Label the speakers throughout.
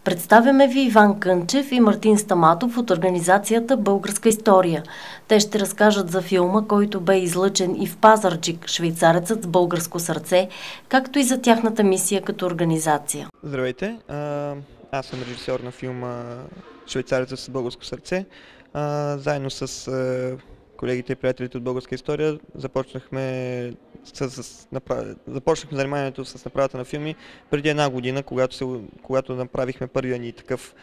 Speaker 1: Представяме ви Иван Кънчев и Мартин Стаматов от организацията Българска история. Те ще разкажат за филма, който бе излъчен и в Пазарджик, швейцарецът с българско сърце, както и за тяхната мисия като организация.
Speaker 2: Здравейте, аз съм режисьор на филма Швейцарецът с българско сърце. Заедно с колегите и приятелите от Българска история започнахме заниманието с направата на филми преди една година, когато направихме първия ни такъв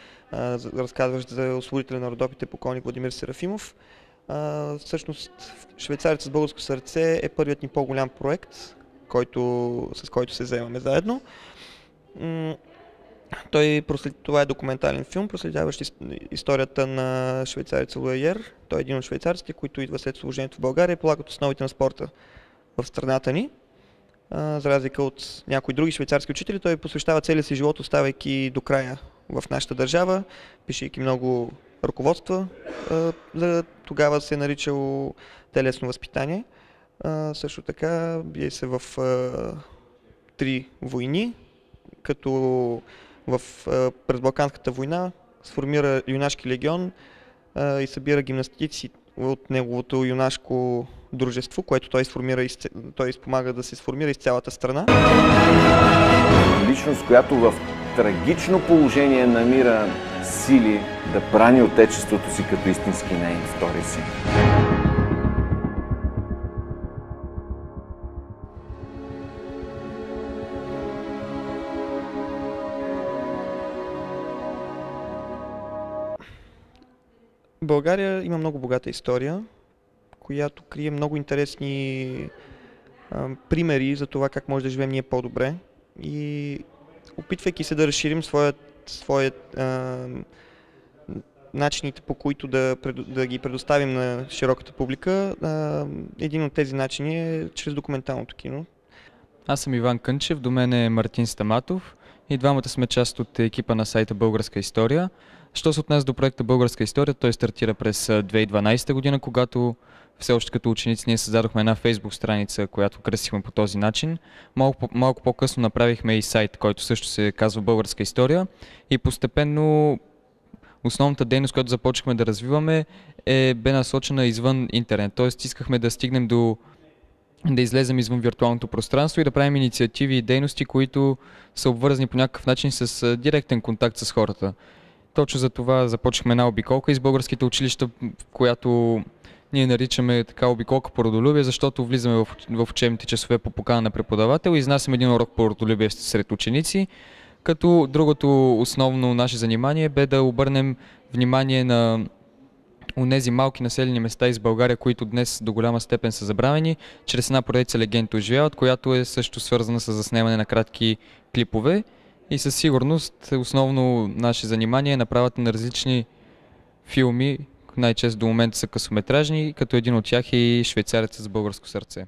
Speaker 2: разказващ за освободителя на Родопите покойник Владимир Серафимов. Всъщност Швейцарецът с българско сърце е първият ни по-голям проект, с който се заемаме заедно. Това е документален филм, проследяващ историята на швейцареца Луайер. Той е един от швейцарците, които идва след служението в България и полагат основите на спорта в страната ни. За разлика от някои други швейцарски учители, той посвещава целия си живот, оставайки до края в нашата държава, пишейки много ръководства. Тогава се е наричало телесно възпитание. Също така бие се в 3 войни, като през Балканската война сформира юнашки легион и събира гимнастици от неговото юнашко дружество, което той спомага да се сформира из цялата страна.
Speaker 3: Личност, която в трагично положение намира сили да брани отечеството си като истински неин втори син.
Speaker 2: България има много богата история, която крие много интересни примери за това как може да живеем ние по-добре, и опитвайки се да разширим начините, по които да ги предоставим на широката публика, един от тези начини е чрез документалното кино.
Speaker 4: Аз съм Иван Кънчев, до мен е Мартин Стаматов и двамата сме част от екипа на сайта Българска история. Що се отнася до проекта Българска история, той стартира през 2012 година, когато все още като ученици ние създадохме една фейсбук страница, която кръстихме по този начин. Малко по-късно направихме и сайт, който също се казва Българска история, и постепенно основната дейност, която започнахме да развиваме, бе насочена извън интернет. Тоест искахме да стигнем да излезем извън виртуалното пространство и да правим инициативи и дейности, които са обвързани по някакъв начин с директен контакт с хората. Точно за това започнахме една обиколка из българските училища, която ние наричаме така обиколка по родолюбие, защото влизаме в учебните часове по покана на преподавател и изнасяме един урок по родолюбие сред ученици, като другото основно наше занимание бе да обърнем внимание на онези малки населени места из България, които днес до голяма степен са забравени, чрез една поредица Легенди оживяват, която е също свързана с заснемане на кратки клипове. И със сигурност основно наше занимание е направата на различни филми, най-често до момента са късометражни, като един от тях е и Швейцарецът с българско сърце.